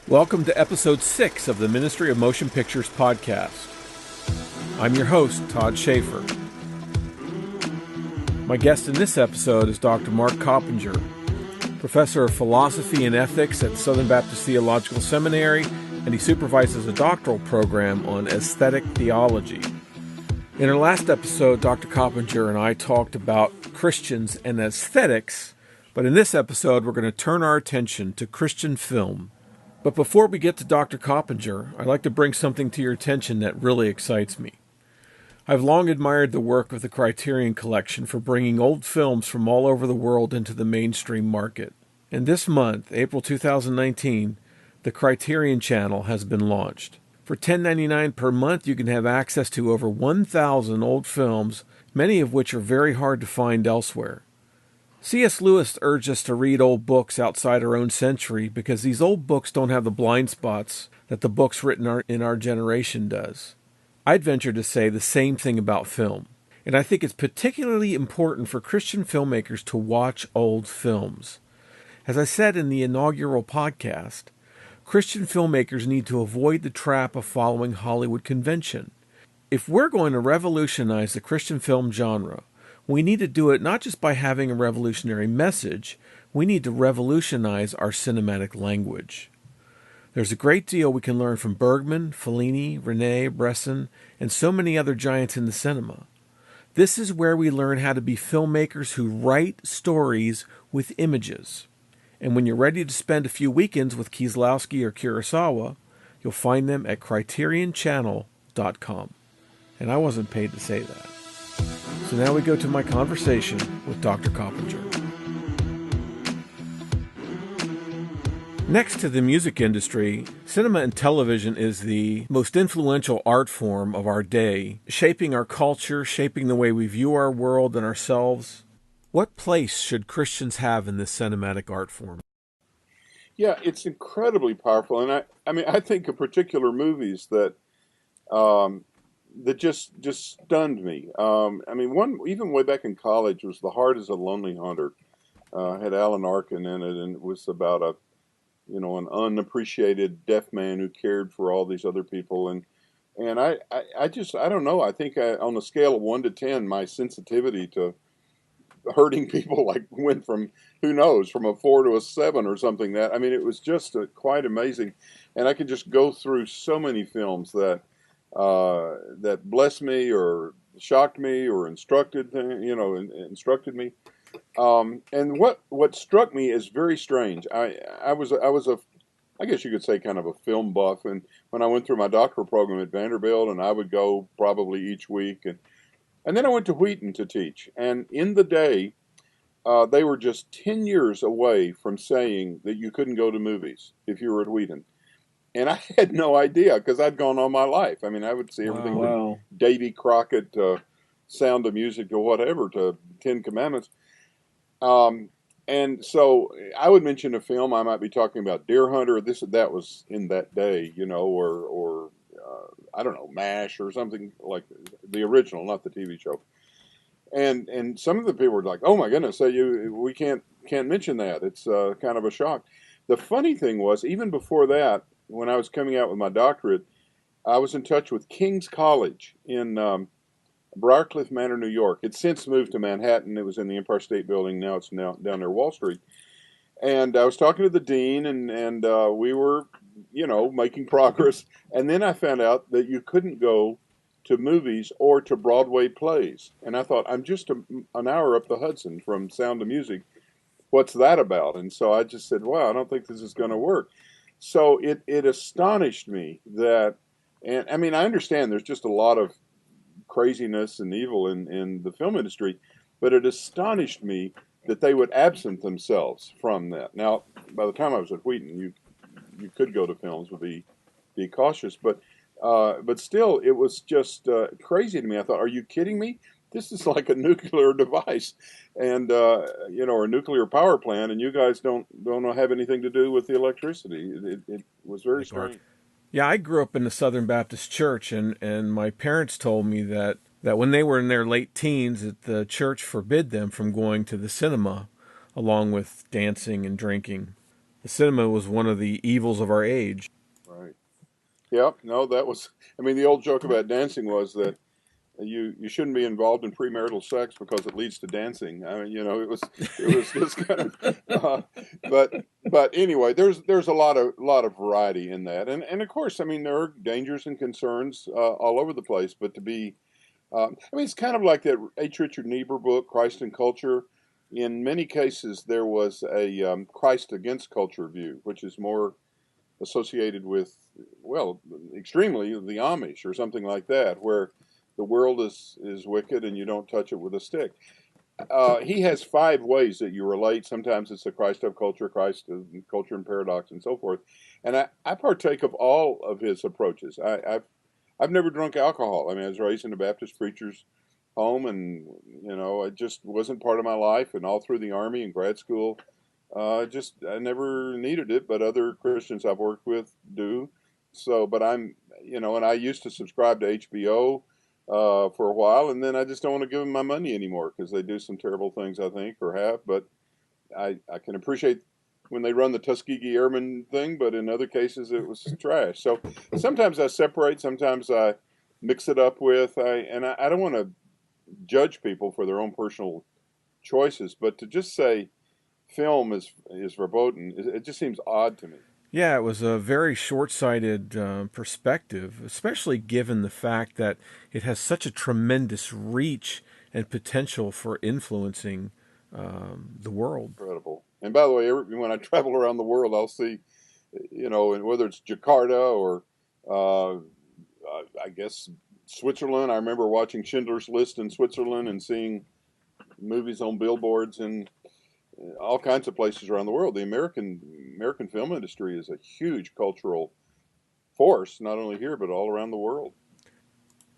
Welcome to episode 6 of the Ministry of Motion Pictures podcast. I'm your host, Todd Schaefer. My guest in this episode is Dr. Mark Coppenger, professor of philosophy and ethics at Southern Baptist Theological Seminary, and he supervises a doctoral program on Aesthetic Theology. In our last episode, Dr. Coppenger and I talked about Christians and aesthetics, but in this episode, we're going to turn our attention to Christian film. But before we get to Dr. Coppenger, I'd like to bring something to your attention that really excites me. I've long admired the work of the Criterion Collection for bringing old films from all over the world into the mainstream market. And this month, April 2019, the Criterion Channel has been launched. For $10.99 per month, you can have access to over 1,000 old films, many of which are very hard to find elsewhere. C.S. Lewis urged us to read old books outside our own century because these old books don't have the blind spots that the books written in our generation does. I'd venture to say the same thing about film, and I think it's particularly important for Christian filmmakers to watch old films. As I said in the inaugural podcast, Christian filmmakers need to avoid the trap of following Hollywood convention. If we're going to revolutionize the Christian film genre, we need to do it not just by having a revolutionary message, we need to revolutionize our cinematic language. There's a great deal we can learn from Bergman, Fellini, Rene, Bresson, and so many other giants in the cinema. This is where we learn how to be filmmakers who write stories with images. And when you're ready to spend a few weekends with Kieslowski or Kurosawa, you'll find them at CriterionChannel.com. And I wasn't paid to say that. So now we go to my conversation with Dr. Coppenger. Next to the music industry, cinema and television is the most influential art form of our day, shaping our culture, shaping the way we view our world and ourselves. What place should Christians have in this cinematic art form? Yeah, it's incredibly powerful. And I think of particular movies that just stunned me. One even way back in college was The Heart is a Lonely Hunter. Had Alan Arkin in it, and it was about an unappreciated deaf man who cared for all these other people. And I don't know. I think on a scale of 1 to 10, my sensitivity to hurting people went from, who knows, from a 4 to a 7 or something. It was just quite amazing. And I could just go through so many films that blessed me or shocked me or instructed me. And what struck me is very strange. I was I guess you could say kind of a film buff, and when I went through my doctoral program at Vanderbilt, and I would go probably each week, and then I went to Wheaton to teach. And in the day, they were just 10 years away from saying that you couldn't go to movies if you were at Wheaton. And I had no idea because I'd gone all my life. I would see everything from Davy Crockett to Sound of Music to whatever to Ten Commandments. And so I would mention a film. I might be talking about Deer Hunter. That was in that day, or I don't know, MASH or something like the original, not the TV show. And some of the people were like, "Oh my goodness, we can't mention that. It's kind of a shock." The funny thing was, even before that, when I was coming out with my doctorate, I was in touch with King's College in Briarcliff Manor, New York. It's since moved to Manhattan. It was in the Empire State Building. Now it's down near Wall Street. And I was talking to the dean, and we were, making progress. And then I found out that you couldn't go to movies or to Broadway plays. And I thought, I'm just an hour up the Hudson from Sound of Music. What's that about? And so I just said, wow, I don't think this is going to work. So it astonished me that, and I understand there's just a lot of craziness and evil in the film industry, but it astonished me that they would absent themselves from that. Now, by the time I was at Wheaton, you could go to films, would be cautious, but still, it was just crazy to me. I thought, are you kidding me? This is like a nuclear device, and or a nuclear power plant, and you guys don't have anything to do with the electricity. It was very strange. Yeah, I grew up in the Southern Baptist Church, and my parents told me that when they were in their late teens, that the church forbid them from going to the cinema, along with dancing and drinking. cinema was one of the evils of our age. Right. Yep. No, that was. I mean, the old joke about dancing was that you shouldn't be involved in premarital sex because it leads to dancing. I mean, it was just kind of. But anyway, there's a lot of variety in that, and of course, I mean, there are dangers and concerns all over the place. But to be, I mean, it's kind of like that H. Richard Niebuhr book, Christ and Culture. In many cases, there was a Christ against culture view, which is more associated with, well, extremely the Amish or something like that, where the world is wicked and you don't touch it with a stick. He has 5 ways that you relate. Sometimes it's the Christ of culture, Christ of culture and paradox, and so forth. And I partake of all of his approaches. I've never drunk alcohol. I mean, I was raised in a Baptist preacher's home, and it just wasn't part of my life. And all through the Army and grad school, I never needed it, but other Christians I've worked with do. So, but and I used to subscribe to HBO for a while, and then I just don't want to give them my money anymore because they do some terrible things, I think, or have. But I can appreciate when they run the Tuskegee Airmen thing, but in other cases it was trash. So sometimes I separate, sometimes I mix it up with, I don't want to judge people for their own personal choices, but to just say film is verboten, it just seems odd to me. Yeah, it was a very short-sighted perspective, especially given the fact that it has such a tremendous reach and potential for influencing the world. Incredible. And by the way, when I travel around the world, I'll see, and whether it's Jakarta or I guess Switzerland. I remember watching Schindler's List in Switzerland and seeing movies on billboards in all kinds of places around the world. The American film industry is a huge cultural force, not only here but all around the world.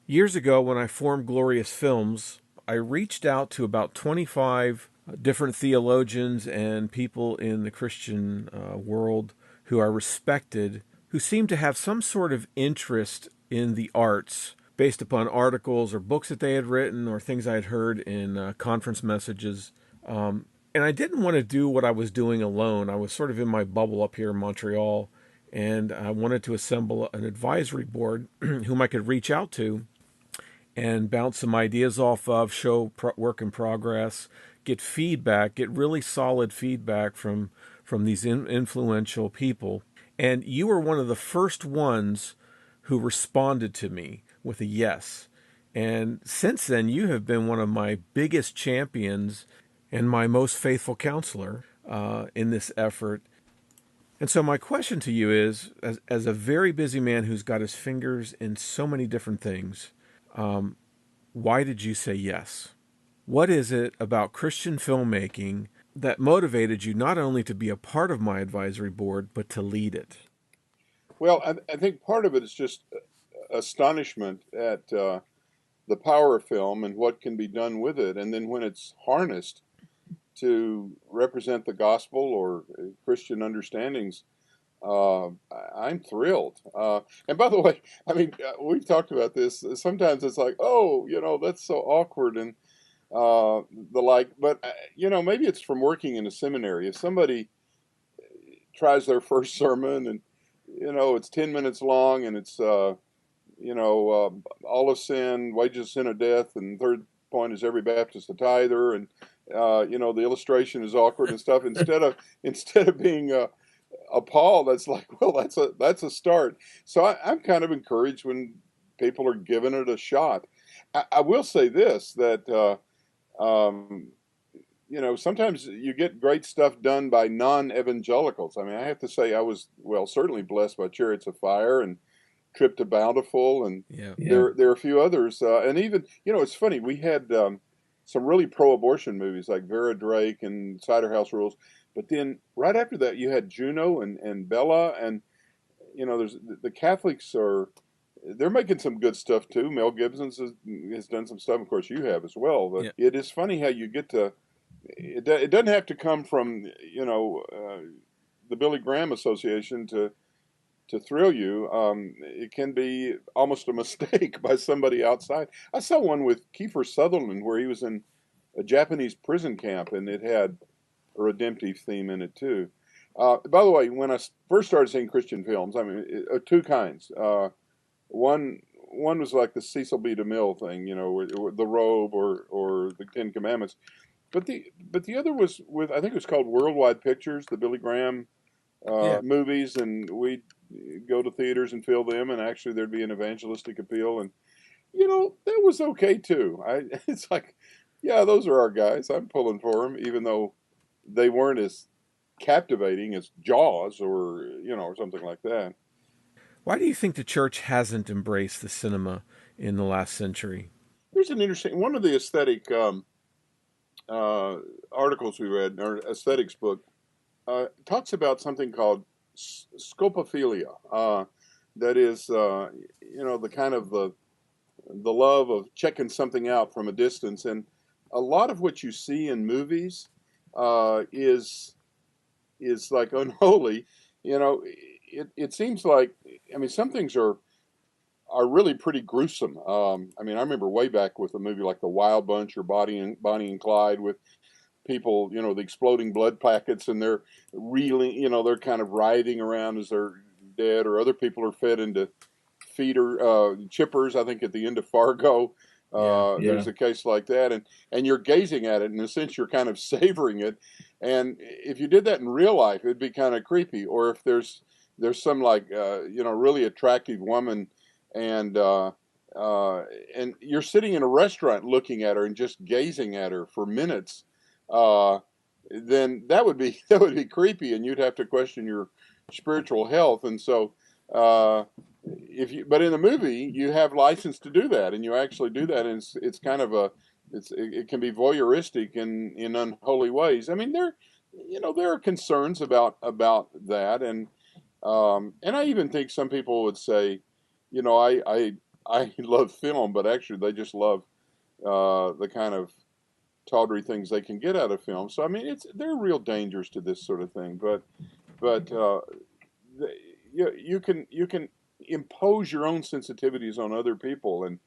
Years ago, when I formed Glorious Films, I reached out to about 25 different theologians and people in the Christian world who I respected, who seemed to have some sort of interest in the arts based upon articles or books that they had written or things I had heard in conference messages. And I didn't want to do what I was doing alone. I was sort of in my bubble up here in Montreal, and I wanted to assemble an advisory board whom I could reach out to and bounce some ideas off of, show work in progress, get feedback, get really solid feedback from these influential people. And you were one of the first ones who responded to me with a yes. And since then, you have been one of my biggest champions and my most faithful counselor in this effort. And so my question to you is, as a very busy man who's got his fingers in so many different things, why did you say yes? What is it about Christian filmmaking that motivated you not only to be a part of my advisory board, but to lead it? Well, I think part of it is just astonishment at the power of film and what can be done with it. And then when it's harnessed to represent the gospel or Christian understandings, I'm thrilled. And by the way, I mean, we've talked about this. Sometimes it's like, oh, that's so awkward and the like. But, maybe it's from working in a seminary. If somebody tries their first sermon and, it's 10 minutes long and it's, all of sin, wages of sin of death, and third point is every Baptist a tither, and the illustration is awkward and stuff. Instead of being appalled, that's like, well, that's a start. So I'm kind of encouraged when people are giving it a shot. I will say this, that sometimes you get great stuff done by non-evangelicals. I mean, I have to say I was, certainly blessed by Chariots of Fire and Trip to Bountiful, and there are a few others. And even, it's funny, we had some really pro-abortion movies like Vera Drake and Cider House Rules. But then right after that, you had Juno and Bella, and there's the Catholics they're making some good stuff too. Mel Gibson has done some stuff. Of course, you have as well. But it is funny how you get to. It doesn't have to come from the Billy Graham Association to thrill you. It can be almost a mistake by somebody outside. I saw one with Kiefer Sutherland where he was in a Japanese prison camp, and it had a redemptive theme in it too. By the way, when I first started seeing Christian films, I mean, two kinds. One one was like the Cecil B. DeMille thing, the Robe or the Ten Commandments. But the other was with, I think it was called Worldwide Pictures, the Billy Graham Yeah. movies, and we'd go to theaters and fill them, and actually there'd be an evangelistic appeal, and that was okay too. It's like, yeah, those are our guys. I'm pulling for them, even though they weren't as captivating as Jaws or something like that. Why do you think the church hasn't embraced the cinema in the last century? There's an interesting one of the aesthetic uh, articles we read, or aesthetics book, talks about something called scopophilia. That is, the kind of the love of checking something out from a distance, and a lot of what you see in movies is like unholy. It seems like, I mean, some things are really pretty gruesome. I mean, I remember way back with a movie like The Wild Bunch or Bonnie and Clyde, with people, the exploding blood packets, and they're reeling, they're kind of writhing around as they're dead, or other people are fed into feeder chippers. I think at the end of Fargo, Yeah, yeah. there's a case like that, and you're gazing at it, in a sense, you're kind of savoring it. And if you did that in real life, it'd be kind of creepy. Or if there's some, like, really attractive woman, and and you're sitting in a restaurant looking at her and just gazing at her for minutes, uh, then that would be that would be creepy, and you'd have to question your spiritual health. And so, but in the movie, you have license to do that, and you actually do that, and it's kind of it can be voyeuristic in unholy ways. I mean, there are concerns about that, and I even think some people would say, I love film, but actually they just love the kind of tawdry things they can get out of film. So I mean, there are real dangers to this sort of thing, but you can impose your own sensitivities on other people, and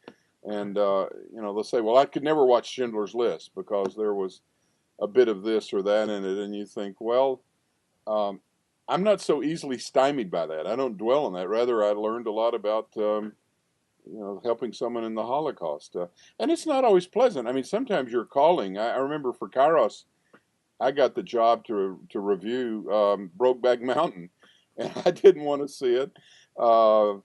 they'll say, well, I could never watch Schindler's List because there was a bit of this or that in it, and you think, well, um, I'm not so easily stymied by that. I don't dwell on that. Rather, I learned a lot about helping someone in the Holocaust, and it's not always pleasant. I mean, sometimes you're calling. I remember for Kairos, I got the job to review Brokeback Mountain, and I didn't want to see it. Uh,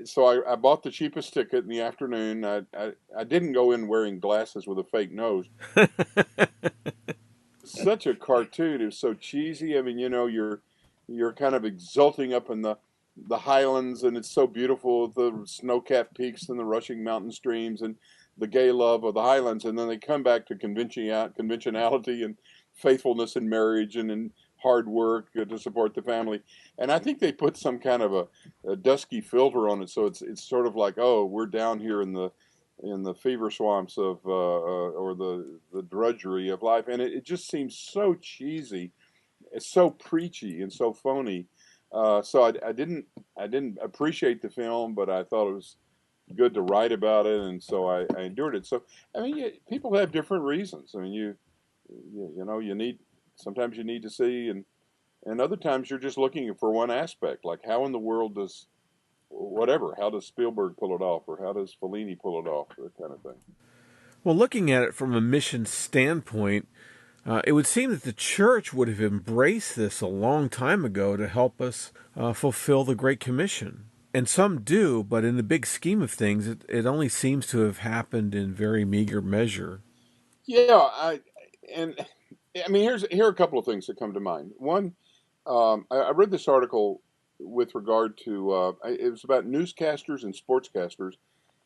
so I bought the cheapest ticket in the afternoon. I didn't go in wearing glasses with a fake nose. Such a cartoon. It was so cheesy. I mean, you're kind of exulting up in the highlands, and it's so beautiful, the snow-capped peaks and the rushing mountain streams and the gay love of the highlands, and then they come back to conventionality and faithfulness in marriage and in hard work to support the family. And I think they put some kind of a dusky filter on it, so it's sort of like, oh, we're down here in the fever swamps of or the drudgery of life, and it just seems so cheesy. It's so preachy and so phony. So I didn't appreciate the film, but I thought it was good to write about it, and so I endured it. So I mean, people have different reasons. I mean, you need, sometimes you need to see, and other times you're just looking for one aspect, like how in the world does whatever, how does Spielberg pull it off, or how does Fellini pull it off, that kind of thing. Well, looking at it from a mission standpoint, it would seem that the church would have embraced this a long time ago to help us fulfill the Great Commission. And some do, but in the big scheme of things, it only seems to have happened in very meager measure. Yeah, and I mean, here are a couple of things that come to mind. One, I read this article with regard to it was about newscasters and sportscasters,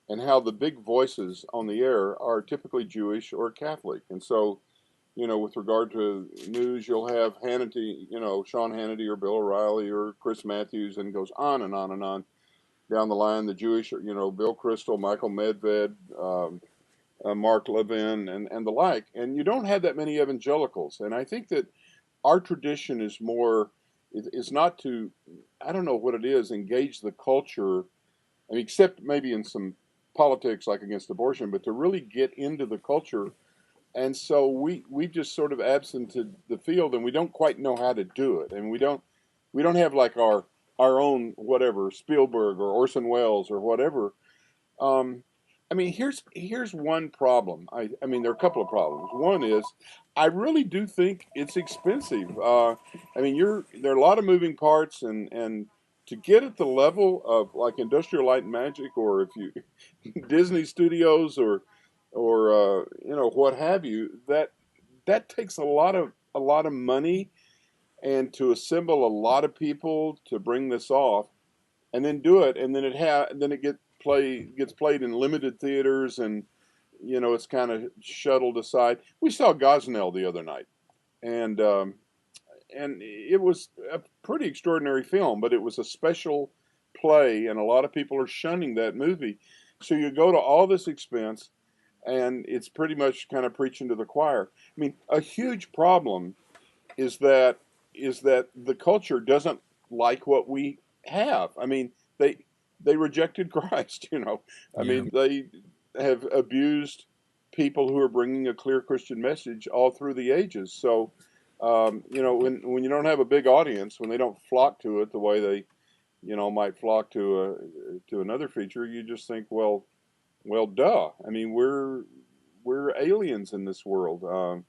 and how the big voices on the air are typically Jewish or Catholic. And so, with regard to news, you'll have Hannity, Sean Hannity or Bill O'Reilly or Chris Matthews, and it goes on and on and on down the line. The Jewish, Bill Kristol, Michael Medved, Mark Levin, and the like. And you don't have that many evangelicals. And I think that our tradition is more, is not to, I don't know what it is, engage the culture, I mean, except maybe in some politics like against abortion, but to really get into the culture And so we just sort of absented the field, and we don't quite know how to do it, and we don't have like our own whatever Spielberg or Orson Welles or whatever. Um, I mean, here's one problem. I mean, there are a couple of problems. One is, I really do think it's expensive. I mean, there are a lot of moving parts, and to get at the level of like Industrial Light and Magic, or if you Disney Studios, or what have you, that takes a lot of money, and to assemble a lot of people to bring this off and then do it, and then it gets played in limited theaters, and it's kind of shuttled aside. We saw Gosnell the other night, and it was a pretty extraordinary film, but it was a special play, and a lot of people are shunning that movie. So you go to all this expense, and it's pretty much kind of preaching to the choir. I mean, a huge problem is that the culture doesn't like what we have. I mean, they rejected Christ. I Yeah. mean, they have abused people who are bringing a clear Christian message all through the ages. So, when you don't have a big audience, when they don't flock to it the way they might flock to another feature, you just think, well, duh. I mean, we're aliens in this world.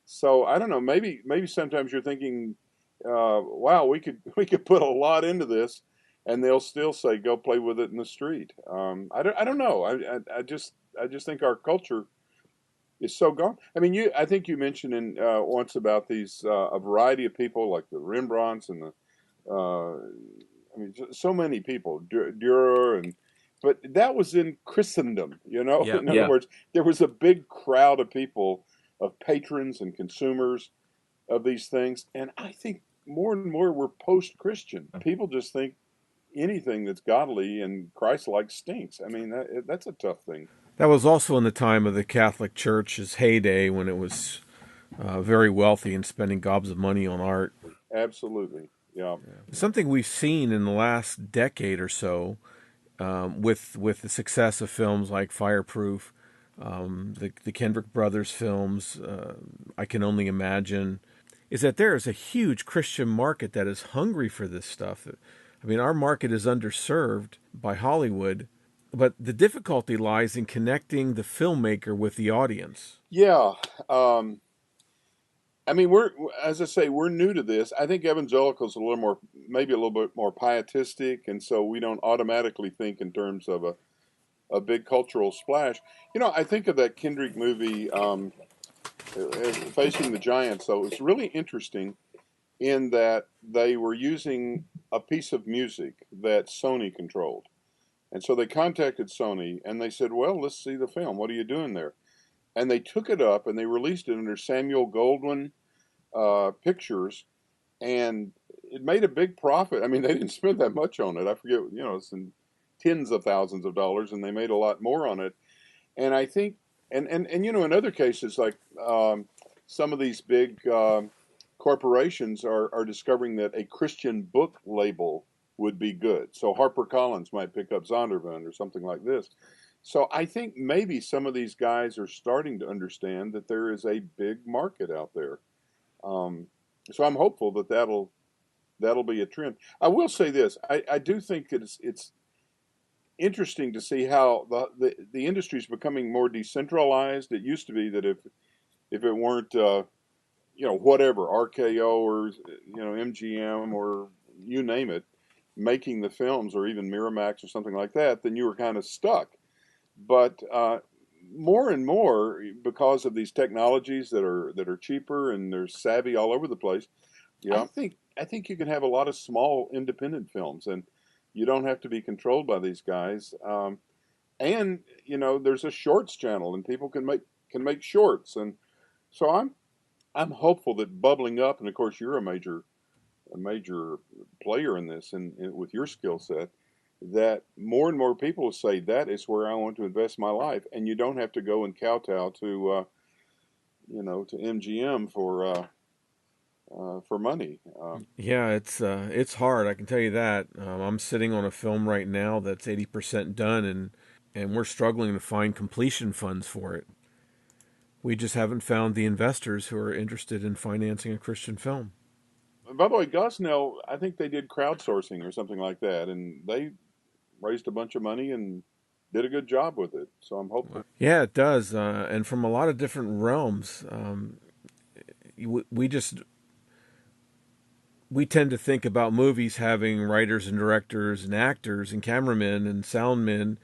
So I don't know. Maybe sometimes you're thinking, wow, we could put a lot into this, and they'll still say, go play with it in the street. I don't know. I just think our culture is so gone. I mean, I think you mentioned once about these a variety of people like the Rembrandts and the I mean, so many people, Dürer, but that was in Christendom. Yeah. In other words, there was a big crowd of people, of patrons and consumers of these things, and I think more and more we're post-Christian. People just think anything that's godly and Christ-like stinks. I mean, that's a tough thing. That was also in the time of the Catholic Church's heyday when it was very wealthy and spending gobs of money on art. Absolutely, yeah. Something we've seen in the last decade or so, with the success of films like Fireproof, the Kendrick Brothers films, I Can Only Imagine, is that there is a huge Christian market that is hungry for this stuff. I mean, our market is underserved by Hollywood, but the difficulty lies in connecting the filmmaker with the audience. Yeah. I mean, as I say, we're new to this. I think evangelicals are maybe a little bit more pietistic, and so we don't automatically think in terms of a big cultural splash. I think of that Kendrick movie, Facing the Giants. So it's really interesting in that they were using a piece of music that Sony controlled, and so they contacted Sony and they said, "Well, let's see the film. What are you doing there?" And they took it up and they released it under Samuel Goldwyn Pictures, and it made a big profit. I mean, they didn't spend that much on it. I forget, it's in tens of thousands of dollars, and they made a lot more on it. And I think, and in other cases, like some of these big corporations are discovering that a Christian book label would be good. So HarperCollins might pick up Zondervan or something like this. So I think maybe some of these guys are starting to understand that there is a big market out there. So I'm hopeful that that'll be a trend. I will say this: I do think it's interesting to see how the industry is becoming more decentralized. It used to be that if it weren't whatever RKO or MGM or you name it making the films, or even Miramax or something like that, then you were kind of stuck. But more and more, because of these technologies that are cheaper and they're savvy all over the place, I think you can have a lot of small independent films, and you don't have to be controlled by these guys. And there's a shorts channel, and people can make shorts, and so I'm hopeful that bubbling up, and of course you're a major player in this, and with your skill set, that more and more people will say that is where I want to invest my life, and you don't have to go and kowtow to to MGM for money. Yeah, it's hard. I can tell you that. I'm sitting on a film right now that's 80% done, and we're struggling to find completion funds for it. We just haven't found the investors who are interested in financing a Christian film. By the way, Gosnell, I think they did crowdsourcing or something like that, and they raised a bunch of money and did a good job with it. So I'm hopeful. Yeah, it does, and from a lot of different realms. We just we tend to think about movies having writers and directors and actors and cameramen and soundmen,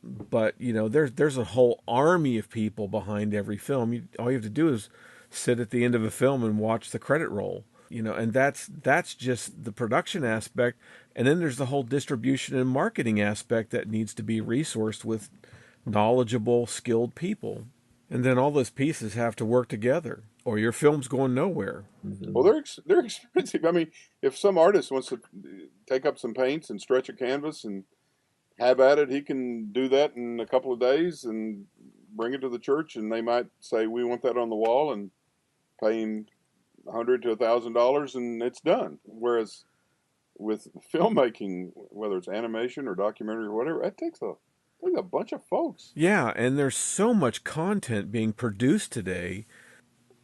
but there's a whole army of people behind every film. All you have to do is sit at the end of a film and watch the credit roll. And that's just the production aspect, and then there's the whole distribution and marketing aspect that needs to be resourced with knowledgeable, skilled people. And then all those pieces have to work together, or your film's going nowhere. Well, they're expensive. I mean, if some artist wants to take up some paints and stretch a canvas and have at it, he can do that in a couple of days and bring it to the church, and they might say, "We want that on the wall," and pay him $100 to $1,000, and it's done. Whereas with filmmaking, whether it's animation or documentary or whatever, it takes a bunch of folks. Yeah, and there's so much content being produced today.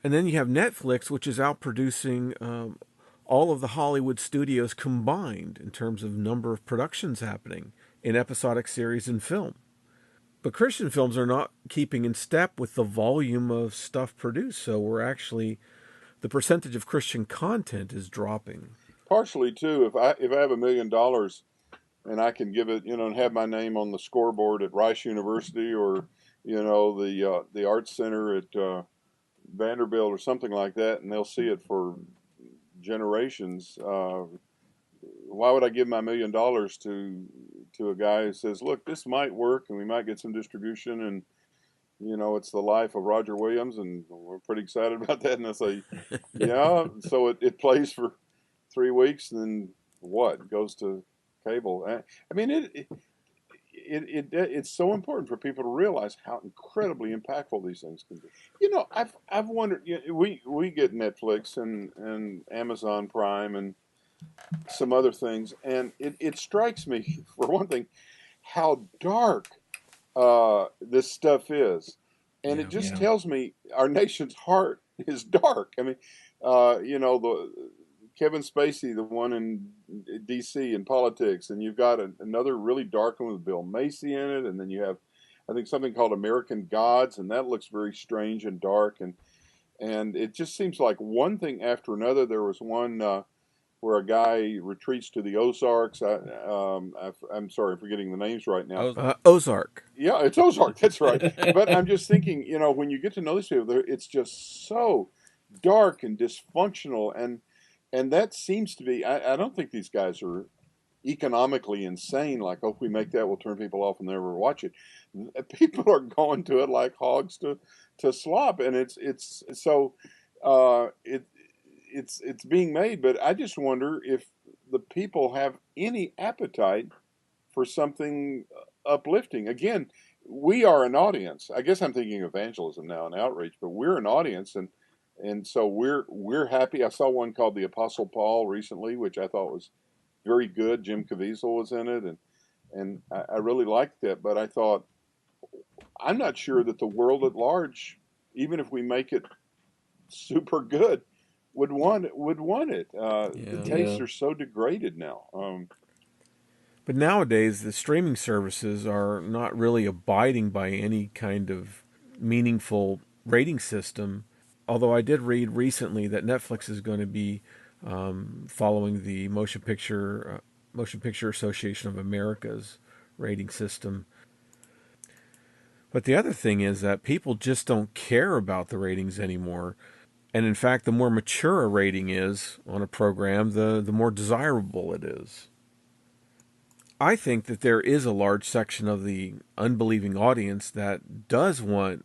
And then you have Netflix, which is outproducing all of the Hollywood studios combined in terms of number of productions happening in episodic series and film. But Christian films are not keeping in step with the volume of stuff produced. So the percentage of Christian content is dropping. Partially too, if I have $1 million and I can give it, and have my name on the scoreboard at Rice University or, the Arts Center at Vanderbilt or something like that, and they'll see it for generations. Why would I give my $1 million to a guy who says, "Look, this might work, and we might get some distribution, and it's the life of Roger Williams, and we're pretty excited about that." And I say, "Yeah." So it plays for 3 weeks, and then what goes to cable? I mean, it's so important for people to realize how incredibly impactful these things can be. I've wondered. We get Netflix and Amazon Prime and some other things, and it strikes me, for one thing, how dark this stuff is, and it just tells me our nation's heart is dark. I mean, the Kevin Spacey, the one in D.C. in politics, and you've got another really dark one with Bill Macy in it, and then you have, I think, something called American Gods, and that looks very strange and dark, and it just seems like one thing after another. There was one where a guy retreats to the Ozarks. I'm sorry, I'm forgetting the names right now. Ozark. Yeah, it's Ozark. That's right. But I'm just thinking, when you get to know these people, it's just so dark and dysfunctional, and that seems to be, I don't think these guys are economically insane, like, oh, if we make that, we'll turn people off and never watch it. People are going to it like hogs to slop, and it's being made, but I just wonder if the people have any appetite for something uplifting. Again, we are an audience. I guess I'm thinking evangelism now and outreach, but we're an audience, and so we're happy. I saw one called The Apostle Paul recently, which I thought was very good. Jim Caviezel was in it, and I really liked that. But I thought, I'm not sure that the world at large, even if we make it super good, would want it. The tastes are so degraded now. But nowadays, the streaming services are not really abiding by any kind of meaningful rating system. Although I did read recently that Netflix is going to be following the Motion Picture Association of America's rating system. But the other thing is that people just don't care about the ratings anymore. And in fact, the more mature a rating is on a program, the more desirable it is. I think that there is a large section of the unbelieving audience that does want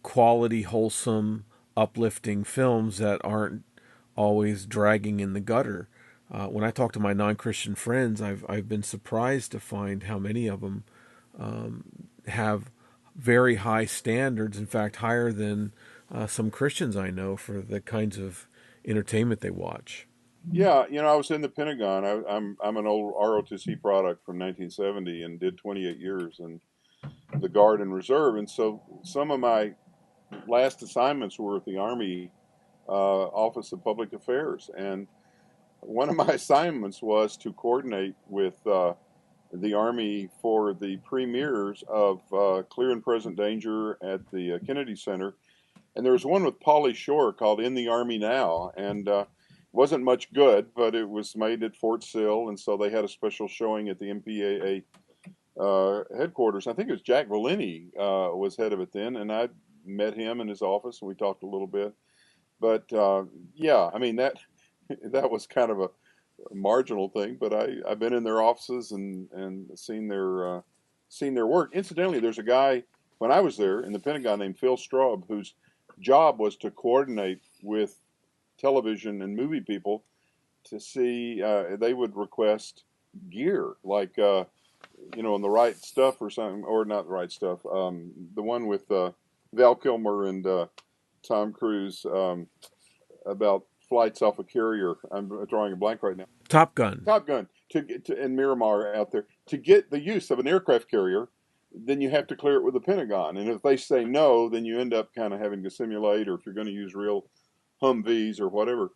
quality, wholesome, uplifting films that aren't always dragging in the gutter. When I talk to my non-Christian friends, I've been surprised to find how many of them have very high standards, in fact, higher than some Christians I know, for the kinds of entertainment they watch. Yeah, I was in the Pentagon. I'm an old ROTC product from 1970 and did 28 years, and the Guard and Reserve. And so some of my last assignments were at the Army Office of Public Affairs. And one of my assignments was to coordinate with the Army for the premieres of Clear and Present Danger at the Kennedy Center. And there was one with Pauly Shore called In the Army Now. And wasn't much good, but it was made at Fort Sill. And so they had a special showing at the MPAA headquarters. I think it was Jack Valeni was head of it then. And I met him in his office and we talked a little bit. But yeah, I mean, that was kind of a marginal thing, but I've been in their offices and seen their work. Incidentally, there's a guy when I was there in the Pentagon named Phil Straub whose job was to coordinate with television and movie people to see they would request gear like in the right stuff or something, or not the right stuff. The one with Val Kilmer and Tom Cruise about flights off a carrier. I'm drawing a blank right now. Top Gun. Top Gun and Miramar out there to get the use of an aircraft carrier. Then you have to clear it with the Pentagon, and if they say no, then you end up kind of having to simulate, or if you're going to use real Humvees or whatever.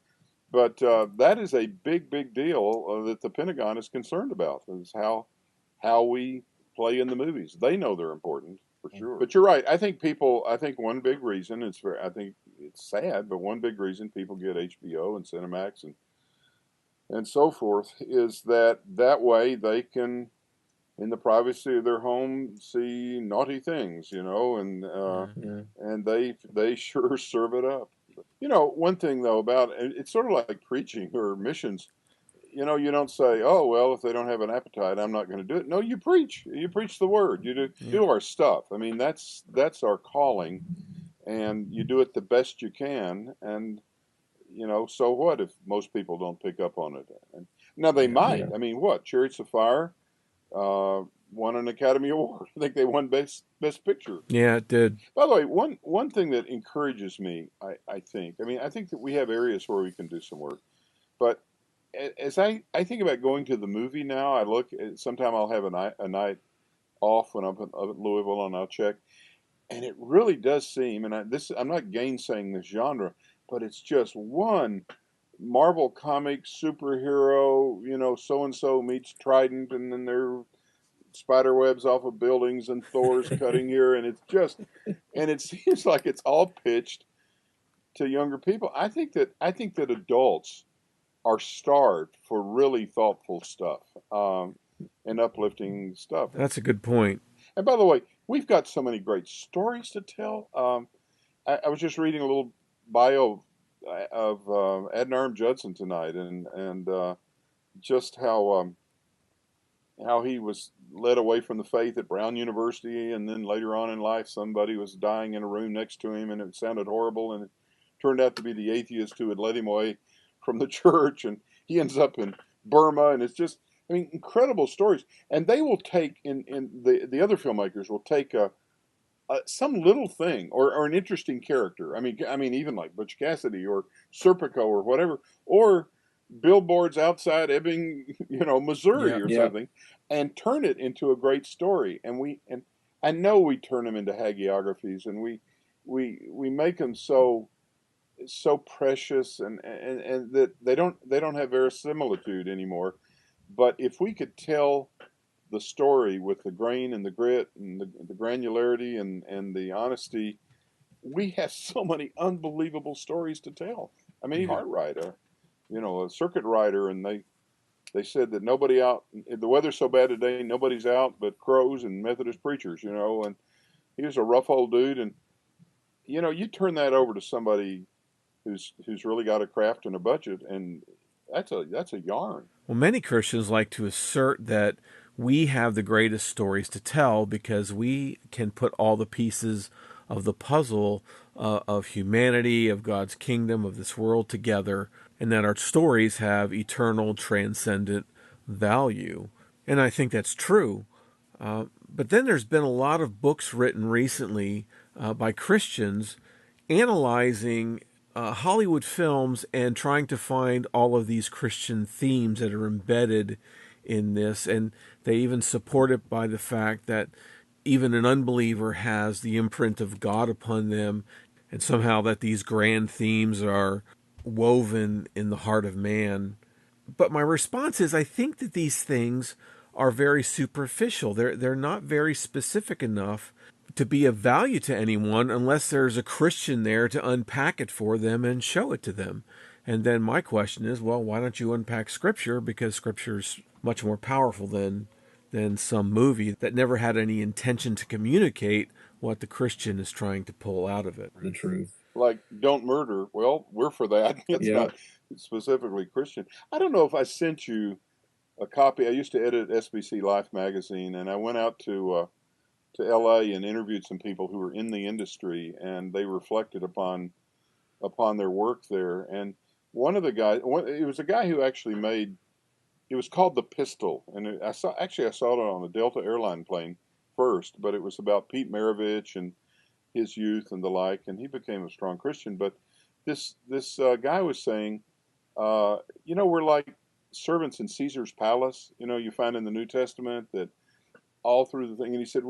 But that is a big, big deal that the Pentagon is concerned about. Is how we play in the movies. They know they're important. For sure. But you're right. I think one big reason, I think it's sad, but one big reason people get HBO and Cinemax and so forth is that way they can, in the privacy of their home, see naughty things, and and they sure serve it up. One thing though about it's sort of like preaching or missions. You don't say, oh, well, if they don't have an appetite, I'm not going to do it. No, you preach. You preach the word. You do our stuff. I mean, that's our calling, and you do it the best you can. And, so what if most people don't pick up on it? And now they might. Yeah. I mean, what? Chariots of Fire won an Academy Award. I think they won Best Picture. Yeah, it did. By the way, one thing that encourages me, I think that we have areas where we can do some work, but as I think about going to the movie now, I look. Sometime I'll have a night off when I'm at Louisville, and I'll check. And it really does seem, and I'm not gainsaying this genre, but it's just one Marvel comic superhero. So and so meets Trident, and then they're spider webs off of buildings, and Thor's cutting here, and it seems like it's all pitched to younger people. I think that adults are starved for really thoughtful stuff and uplifting stuff. That's a good point. And by the way, we've got so many great stories to tell. I was just reading a little bio of Adoniram Judson tonight, and just how he was led away from the faith at Brown University, and then later on in life, somebody was dying in a room next to him, and it sounded horrible, and it turned out to be the atheist who had led him away from the church, and he ends up in Burma, and it's just, incredible stories. And they will take, in the other filmmakers will take some little thing or an interesting character. I mean, even like Butch Cassidy or Serpico or whatever, or billboards outside Ebbing, Missouri or something, and turn it into a great story. And I know we turn them into hagiographies, and we make them so precious and that they don't have verisimilitude anymore. But if we could tell the story with the grain and the grit and the granularity and the honesty, we have so many unbelievable stories to tell. I mean, Cartwright, a circuit rider, and they said that nobody out, the weather's so bad today, nobody's out but crows and Methodist preachers, and he was a rough old dude. And, you turn that over to somebody who's really got a craft and a budget, and that's a yarn. Well, many Christians like to assert that we have the greatest stories to tell because we can put all the pieces of the puzzle of humanity, of God's kingdom, of this world together, and that our stories have eternal, transcendent value. And I think that's true. But then there's been a lot of books written recently by Christians analyzing Hollywood films and trying to find all of these Christian themes that are embedded in this. And they even support it by the fact that even an unbeliever has the imprint of God upon them, and somehow that these grand themes are woven in the heart of man. But my response is, I think that these things are very superficial. They're not very specific enough to be of value to anyone unless there's a Christian there to unpack it for them and show it to them. And then my question is, well, why don't you unpack Scripture? Because Scripture's much more powerful than some movie that never had any intention to communicate what the Christian is trying to pull out of it. The truth. Like, don't murder. Well, we're for that. It's not specifically Christian. I don't know if I sent you a copy. I used to edit SBC Life magazine, and I went out to L.A. and interviewed some people who were in the industry, and they reflected upon their work there. And one of the guys, it was a guy who actually made. It was called The Pistol, and I saw it on a Delta airline plane first, but it was about Pete Maravich and his youth and the like, and he became a strong Christian. But this guy was saying, we're like servants in Caesar's palace. You find in the New Testament that all through the thing. And he said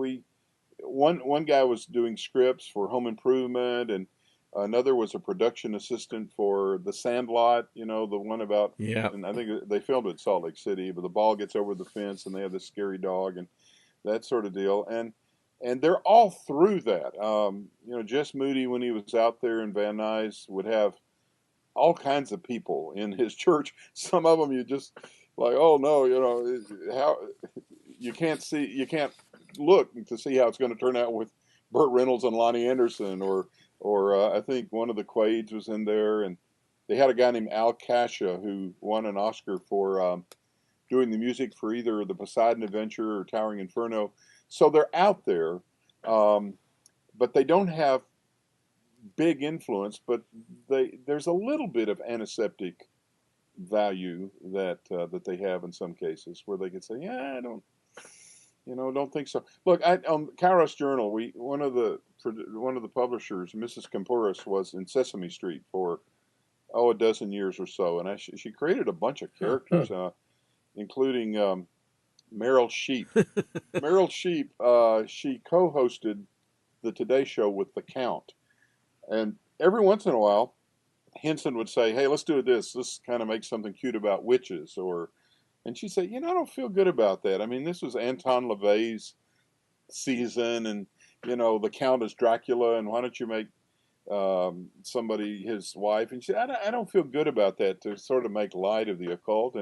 one guy was doing scripts for Home Improvement, and another was a production assistant for The Sandlot, the one about, and I think they filmed it in Salt Lake City, but the ball gets over the fence and they have this scary dog and that sort of deal. And they're all through that. Jess Moody, when he was out there in Van Nuys, would have all kinds of people in his church. Some of them you just like, oh no, how you can't look to see how it's going to turn out with Burt Reynolds and Lonnie Anderson, or I think one of the Quaids was in there, and they had a guy named Al Kasha who won an Oscar for doing the music for either the Poseidon Adventure or Towering Inferno. So they're out there, but they don't have big influence. But there's a little bit of antiseptic value that they have in some cases, where they could say, yeah, I don't think so. Look, on Kairos Journal, one of the publishers, Mrs. Campuris, was in Sesame Street for a dozen years or so, and she created a bunch of characters, including Meryl Sheep. Meryl Sheep, she co-hosted the Today Show with the Count, and every once in a while, Henson would say, "Hey, let's do this. Let's kind of make something cute about witches," and she'd say, I don't feel good about that. I mean, this was Anton LaVey's season, and the Count is Dracula, and why don't you make somebody his wife? And she said, I don't feel good about that, to sort of make light of the occult.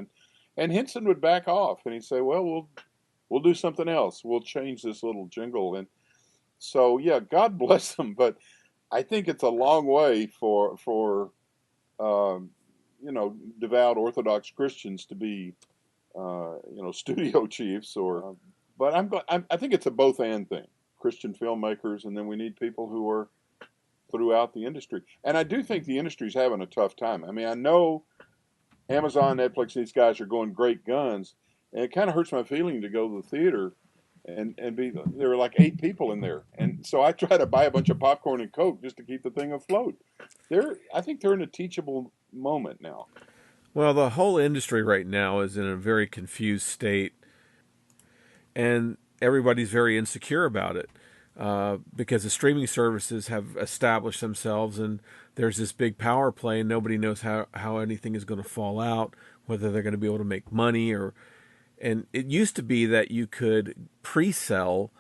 And Henson would back off, and he'd say, well, we'll do something else. We'll change this little jingle. And so, yeah, God bless them, but I think it's a long way for devout Orthodox Christians to be studio chiefs, but I think it's a both and thing. Christian filmmakers, and then we need people who are throughout the industry. And I do think the industry's having a tough time. I mean, I know Amazon, Netflix, these guys are going great guns, and it kind of hurts my feeling to go to the theater and there were like 8 people in there, and so I try to buy a bunch of popcorn and Coke just to keep the thing afloat. I think they're in a teachable moment now. Well, the whole industry right now is in a very confused state, and everybody's very insecure about it because the streaming services have established themselves, and there's this big power play, and nobody knows how anything is going to fall out, whether they're going to be able to make money and it used to be that you could pre-sell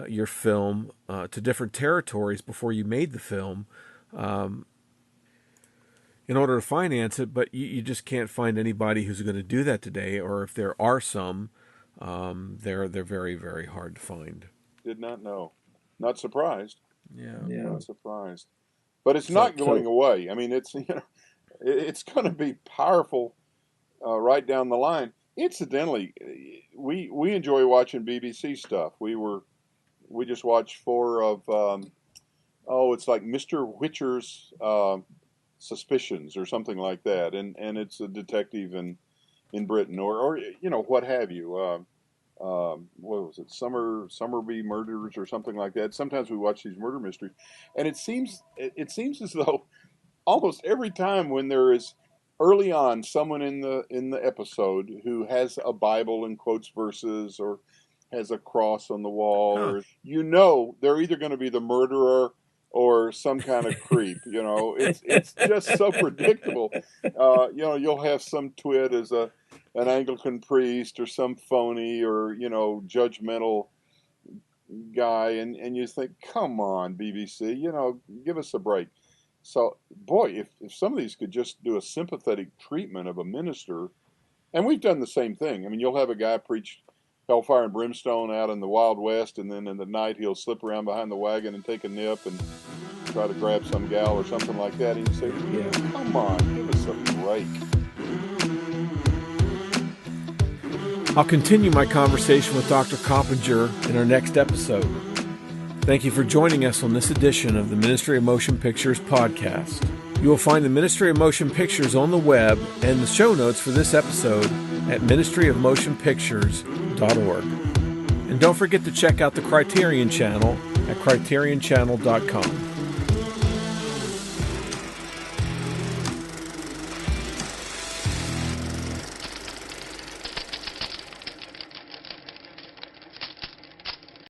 your film to different territories before you made the film. In order to finance it, but you just can't find anybody who's going to do that today, or if there are some, they're very, very hard to find. Did not know. Not surprised. Yeah. Not surprised. But it's not going away. I mean, it's it's going to be powerful right down the line. Incidentally, we enjoy watching BBC stuff. We just watched 4 of it's like Mr. Whicher's Suspicions or something like that, and it's a detective in Britain or what have you. What was it, Summerby Murders or something like that. Sometimes we watch these murder mysteries, and it seems as though almost every time when there is early on someone in the episode who has a Bible and quotes verses, or has a cross on the wall, Huh. or they're either going to be the murderer or some kind of creep. It's just so predictable. You'll have some twit as an Anglican priest or some phony or judgmental guy, and you think, come on, BBC, give us a break. So, boy, if some of these could just do a sympathetic treatment of a minister, and we've done the same thing. I mean, you'll have a guy preach hellfire and brimstone out in the Wild West, and then in the night he'll slip around behind the wagon and take a nip and try to grab some gal or something like that. And you say, yeah, come on, give us a break. I'll continue my conversation with Dr. Coppenger in our next episode. Thank you for joining us on this edition of the Ministry of Motion Pictures podcast. You will find the Ministry of Motion Pictures on the web and the show notes for this episode at ministryofmotionpictures.org. And don't forget to check out the Criterion channel at criterionchannel.com.